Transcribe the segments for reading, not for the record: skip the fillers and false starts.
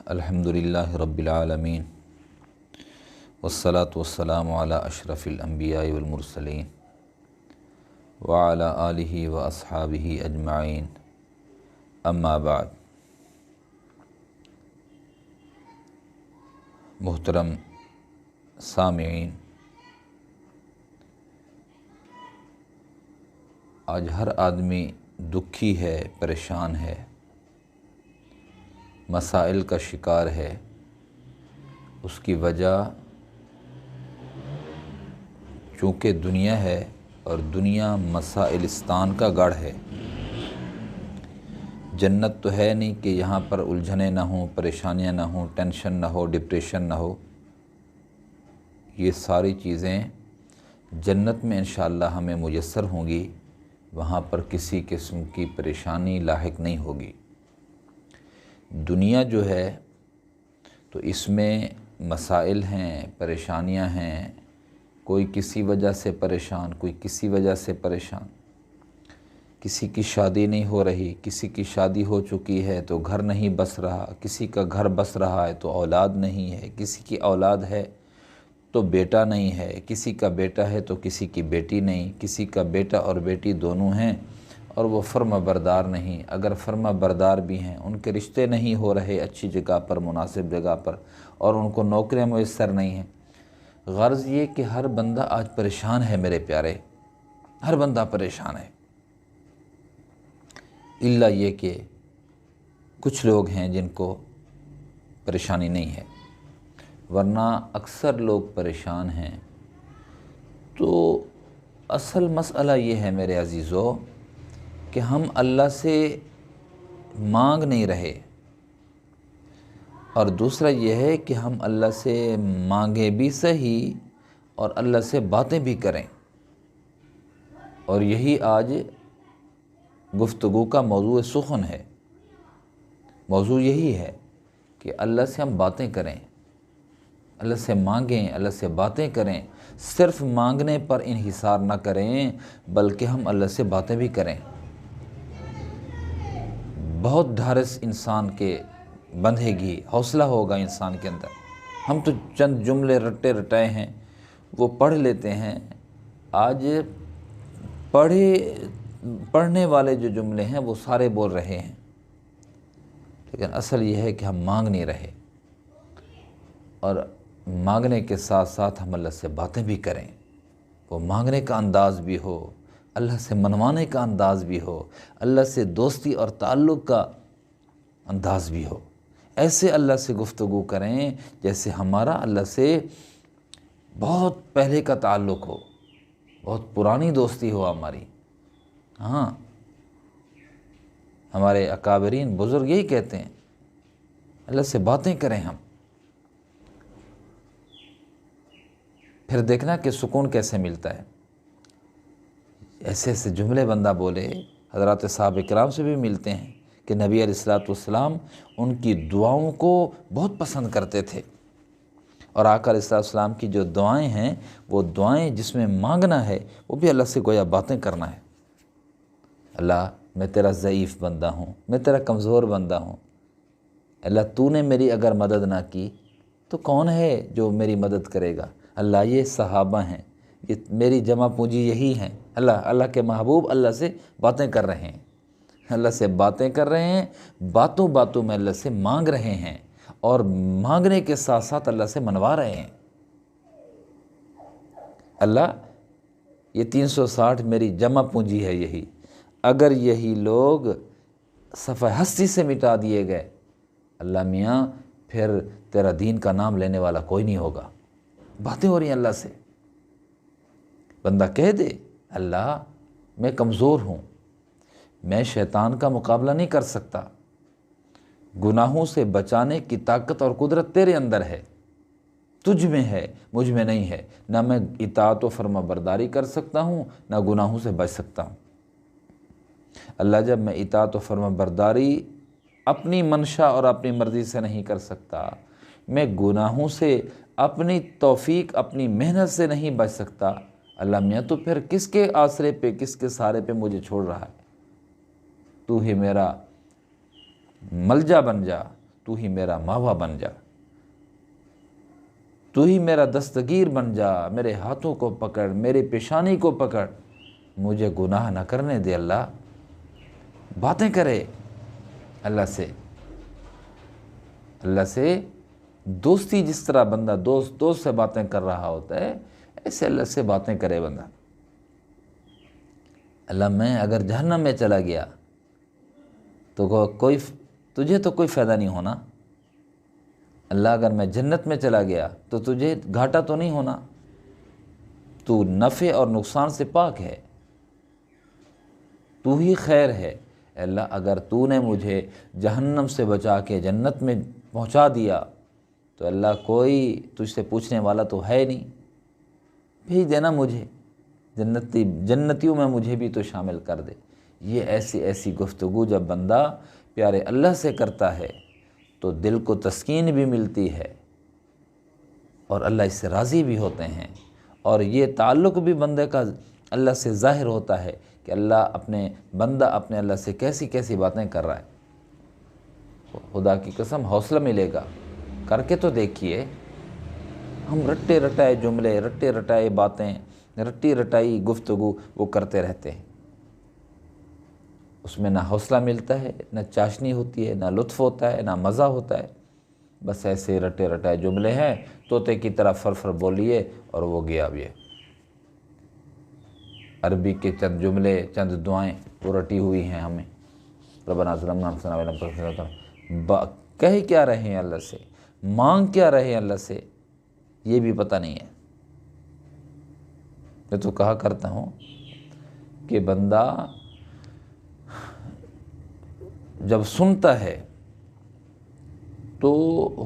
الحمدللہ رب العالمین والصلاة والسلام علی اشرف الانبیاء والمرسلین وعلی آلہ واصحابہ اجمعین اما بعد۔ محترم سامعین، آج ہر آدمی دکھی ہے، پریشان ہے، مسائل کا شکار ہے۔ اس کی وجہ چونکہ دنیا ہے اور دنیا مسائلستان کا گڑھ ہے۔ جنت تو ہے نہیں کہ یہاں پر الجھنیں نہ ہوں، پریشانیاں نہ ہوں، ٹینشن نہ ہو، ڈپریشن نہ ہو۔ یہ ساری چیزیں جنت میں انشاءاللہ ہمیں میسر ہوں گی، وہاں پر کسی قسم کی پریشانی لاحق نہیں ہوگی۔ دنیا جو ہے تو اس میں مسائل ہیں، پریشانیاں ہیں، کوئی کسی وجہ سے پریشان، کوئی کسی وجہ سے پریشان۔ کسی کی شادی نہیں ہو رہی، کسی کی شادی ہو چکی ہے تو گھر نہیں بس رہا، کسی کا گھر بس رہا ہے تو اولاد نہیں ہے، کسی کی اولاد ہے تو بیٹا نہیں ہے، کسی کا بیٹا ہے تو کسی کی بیٹی نہیں، کسی کا بیٹا اور بیٹی دونوں ہیں اور وہ فرما بردار نہیں، اگر فرما بردار بھی ہیں ان کے رشتے نہیں ہو رہے اچھی جگہ پر، مناسب جگہ پر، اور ان کو نوکریاں میسر نہیں ہیں۔ غرض یہ کہ ہر بندہ آج پریشان ہے میرے پیارے، ہر بندہ پریشان ہے، الا یہ کہ کچھ لوگ ہیں جن کو پریشانی نہیں ہے، ورنہ اکثر لوگ پریشان ہیں۔ تو اصل مسئلہ یہ ہے میرے عزیزو کہ ہم اللہ سے مانگ نہیں رہے، اور دوسرا یہ ہے کہ ہم اللہ سے مانگیں بھی صحیح اور اللہ سے باتیں بھی کریں، اور یہی آج گفتگو کا موضوع سخن ہے۔ موضوع یہی ہے کہ اللہ سے ہم باتیں کریں، اللہ سے مانگیں، اللہ سے باتیں کریں، صرف مانگنے پر انحصار نہ کریں بلکہ ہم اللہ سے باتیں بھی کریں۔ بہت ڈھارس انسان کے بندھے گی، حوصلہ ہوگا انسان کے اندر۔ ہم تو چند جملے رٹے رٹائے ہیں، وہ پڑھ لیتے ہیں۔ آج پڑھنے والے جو جملے ہیں وہ سارے بول رہے ہیں، لیکن اصل یہ ہے کہ ہم مانگ نہیں رہے، اور مانگنے کے ساتھ ساتھ ہم اللہ سے باتیں بھی کریں۔ وہ مانگنے کا انداز بھی ہو، اللہ سے منوانے کا انداز بھی ہو، اللہ سے دوستی اور تعلق کا انداز بھی ہو۔ ایسے اللہ سے گفتگو کریں جیسے ہمارا اللہ سے بہت پہلے کا تعلق ہو، بہت پرانی دوستی ہو ہماری۔ ہاں، ہمارے اکابرین بزرگ یہی کہتے ہیں، اللہ سے باتیں کریں ہم، پھر دیکھنا کہ سکون کیسے ملتا ہے۔ ایسے ایسے جملے بندہ بولے، حضرات صحابہ کرام سے بھی ملتے ہیں کہ نبی علیہ السلام ان کی دعاؤں کو بہت پسند کرتے تھے، اور آقا علیہ السلام کی جو دعائیں ہیں وہ دعائیں جس میں مانگنا ہے وہ بھی اللہ سے گویا باتیں کرنا ہے۔ اللہ، میں تیرا ضعیف بندہ ہوں، میں تیرا کمزور بندہ ہوں، اللہ تو نے میری اگر مدد نہ کی تو کون ہے جو میری مدد کرے گا؟ اللہ، یہ صحابہ ہیں، یہ میری جمع پونجی یہی ہیں۔ اللہ کے محبوب اللہ سے باتیں کر رہے ہیں، اللہ سے باتیں کر رہے ہیں، باتوں باتوں میں اللہ سے مانگ رہے ہیں، اور مانگنے کے ساتھ ساتھ اللہ سے منوا رہے ہیں۔ اللہ، یہ 360 میری جمع پونجی ہے، یہی اگر یہی لوگ صفحہ ہستی سے مٹا دیے گئے، اللہ میاں پھر تیرا دین کا نام لینے والا کوئی نہیں ہوگا۔ باتیں ہو رہی ہیں اللہ سے۔ بندہ کہہ دے، اللہ میں کمزور ہوں، میں شیطان کا مقابلہ نہیں کر سکتا، گناہوں سے بچانے کی طاقت اور قدرت تیرے اندر ہے، تجھ میں ہے، مجھ میں نہیں ہے، نہ میں اطاعت و فرما برداری کر سکتا ہوں نہ گناہوں سے بچ سکتا ہوں۔ اللہ، جب میں اطاعت و فرما برداری اپنی منشا اور اپنی مرضی سے نہیں کر سکتا، میں گناہوں سے اپنی توفیق، اپنی محنت سے نہیں بچ سکتا، اللہ میاں تو پھر کس کے آسرے پہ، کس کے سہارے پہ مجھے چھوڑ رہا ہے؟ تو ہی میرا ملجا بن جا، تو ہی میرا ماوا بن جا، تو ہی میرا دستگیر بن جا، میرے ہاتھوں کو پکڑ، میری پیشانی کو پکڑ، مجھے گناہ نہ کرنے دے۔ اللہ باتیں کرے اللہ سے، اللہ سے دوستی، جس طرح بندہ دوست سے باتیں کر رہا ہوتا ہے، ایسے اللہ سے باتیں کرے بندہ۔ اللہ میں اگر جہنم میں چلا گیا تو تجھے تو کوئی فائدہ نہیں ہونا، اللہ اگر میں جنت میں چلا گیا تو تجھے گھاٹا تو نہیں ہونا، تو نفع اور نقصان سے پاک ہے، تو ہی خیر ہے۔ اللہ اگر تو نے مجھے جہنم سے بچا کے جنت میں پہنچا دیا تو اللہ کوئی تجھ سے پوچھنے والا تو ہے نہیں، بھیج دینا مجھے جنتیوں میں، مجھے بھی تو شامل کر دے۔ یہ ایسی گفتگو جب بندہ پیارے اللہ سے کرتا ہے تو دل کو تسکین بھی ملتی ہے اور اللہ اس سے راضی بھی ہوتے ہیں، اور یہ تعلق بھی بندے کا اللہ سے ظاہر ہوتا ہے کہ بندہ اپنے اللہ سے کیسی کیسی باتیں کر رہا ہے۔ خدا کی قسم حوصلہ ملے گا، کر کے تو دیکھیے۔ ہم رٹے رٹائے جملے، رٹے رٹائے باتیں، رٹی رٹائی گفتگو وہ کرتے رہتے ہیں، اس میں نہ حوصلہ ملتا ہے، نہ چاشنی ہوتی ہے، نہ لطف ہوتا ہے، نہ مزہ ہوتا ہے، بس ایسے رٹے رٹائے جملے ہیں، طوطے کی طرح فر بولیے اور وہ گیا بھی ہے۔ عربی کے چند جملے، چند دعائیں وہ رٹی ہوئی ہیں ہمیں، ربنا ظلمنا انفسنا وإن لم تغفر لنا، کہہ کیا رہے ہیں اللہ سے، مانگ کیا رہے ہیں اللہ سے، یہ بھی پتہ نہیں ہے۔ میں تو کہا کرتا ہوں کہ بندہ جب سنتا ہے تو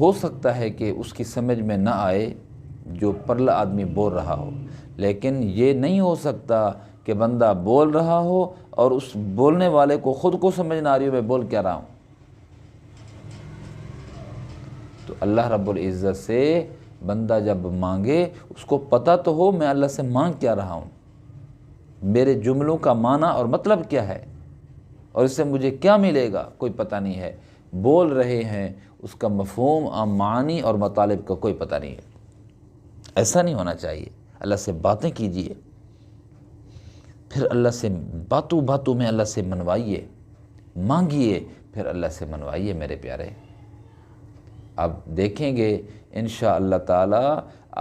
ہو سکتا ہے کہ اس کی سمجھ میں نہ آئے جو پرلا آدمی بول رہا ہو، لیکن یہ نہیں ہو سکتا کہ بندہ بول رہا ہو اور اس بولنے والے کو خود کو سمجھ نہ آ رہی ہو میں بول کیا رہا ہوں۔ تو اللہ رب العزت سے بندہ جب مانگے اس کو پتہ تو ہو میں اللہ سے مانگ کیا رہا ہوں، میرے جملوں کا معنی اور مطلب کیا ہے، اور اس سے مجھے کیا ملے گا کوئی پتہ نہیں ہے، بول رہے ہیں اس کا مفہوم معانی اور مطالب کا کوئی پتہ نہیں ہے۔ ایسا نہیں ہونا چاہیے۔ اللہ سے باتیں کیجئے، پھر اللہ سے باتوں میں اللہ سے منوائیے، مانگیے، پھر اللہ سے منوائیے میرے پیارے۔ اب دیکھیں گے انشاءاللہ تعالی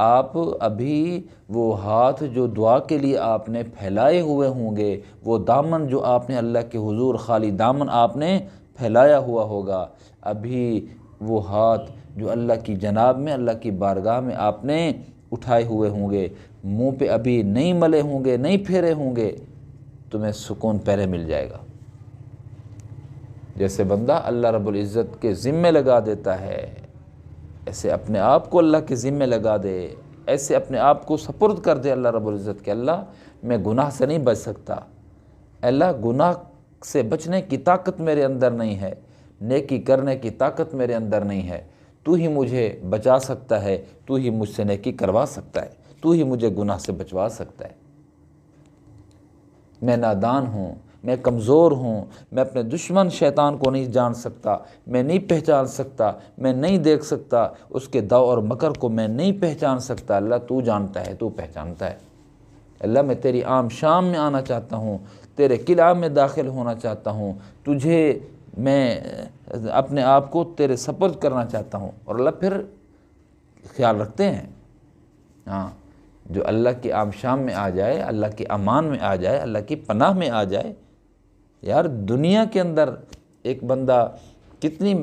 آپ ابھی وہ ہاتھ جو دعا کے لیے آپ نے پھیلائے ہوئے ہوں گے، وہ دامن جو آپ نے اللہ کے حضور خالی دامن آپ نے پھیلایا ہوا ہوگا، ابھی وہ ہاتھ جو اللہ کی جناب میں، اللہ کی بارگاہ میں آپ نے اٹھائے ہوئے ہوں گے، منہ پہ ابھی نہیں ملے ہوں گے، نہیں پھیرے ہوں گے، تمہیں سکون پہلے مل جائے گا۔ جیسے بندہ اللہ رب العزت کے ذمے لگا دیتا ہے، ایسے اپنے آپ کو اللہ کے ذمے لگا دے، ایسے اپنے آپ کو سپرد کر دے اللہ رب العزت کے، اللہ میں گناہ سے نہیں بچ سکتا، اللہ گناہ سے بچنے کی طاقت میرے اندر نہیں ہے، نیکی کرنے کی طاقت میرے اندر نہیں ہے، تو ہی مجھے بچا سکتا ہے، تو ہی مجھ سے نیکی کروا سکتا ہے، تو ہی مجھے گناہ سے بچوا سکتا ہے۔ میں نادان ہوں، میں کمزور ہوں، میں اپنے دشمن شیطان کو نہیں جان سکتا، میں نہیں پہچان سکتا، میں نہیں دیکھ سکتا، اس کے داؤ اور مکر کو میں نہیں پہچان سکتا، اللہ تو جانتا ہے، تو پہچانتا ہے۔ اللہ میں تیری عام شام میں آنا چاہتا ہوں، تیرے قلعہ میں داخل ہونا چاہتا ہوں، تجھے میں اپنے آپ کو تیرے سپرد کرنا چاہتا ہوں، اور اللہ پھر خیال رکھتے ہیں۔ ہاں، جو اللہ کی عام شام میں آ جائے، اللہ کی امان میں آ جائے، اللہ کی پناہ میں آ جائے، یار دنیا کے اندر ایک بندہ کتنی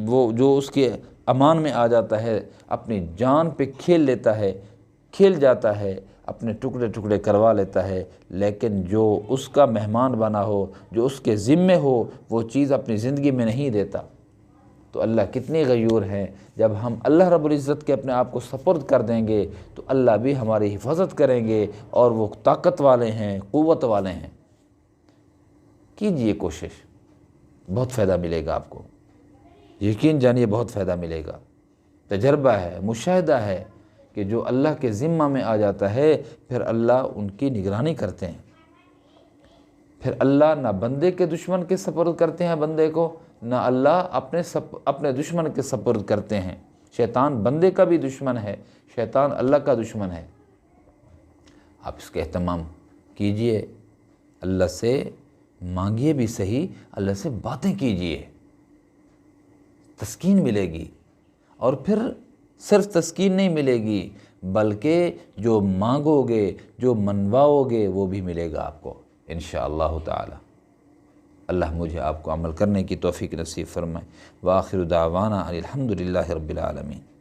وہ جو اس کے امان میں آ جاتا ہے، اپنی جان پہ کھیل لیتا ہے، کھیل جاتا ہے، اپنے ٹکڑے ٹکڑے کروا لیتا ہے، لیکن جو اس کا مہمان بنا ہو، جو اس کے ذمے ہو، وہ چیز اپنی زندگی میں نہیں دیتا۔ تو اللہ کتنی غیور ہیں، جب ہم اللہ رب العزت کے اپنے آپ کو سپرد کر دیں گے تو اللہ بھی ہماری حفاظت کریں گے، اور وہ طاقت والے ہیں، قوت والے ہیں۔ کیجئے کوشش، بہت فائدہ ملے گا آپ کو، یقین جانیے بہت فائدہ ملے گا۔ تجربہ ہے، مشاہدہ ہے کہ جو اللہ کے ذمہ میں آ جاتا ہے پھر اللہ ان کی نگرانی کرتے ہیں، پھر اللہ نہ بندے کے دشمن کے سپرد کرتے ہیں بندے کو، نہ اللہ اپنے دشمن کے سپرد کرتے ہیں۔ شیطان بندے کا بھی دشمن ہے، شیطان اللہ کا دشمن ہے۔ آپ اس کا اہتمام کیجئے، اللہ سے مانگیے بھی صحیح، اللہ سے باتیں کیجئے، تسکین ملے گی۔ اور پھر صرف تسکین نہیں ملے گی، بلکہ جو مانگو گے، جو منواؤ گے، وہ بھی ملے گا آپ کو انشاءاللہ تعالی۔ اللہ مجھے آپ کو عمل کرنے کی توفیق نصیب فرمائے۔ وآخر دعوانا الحمدللہ رب العالمین۔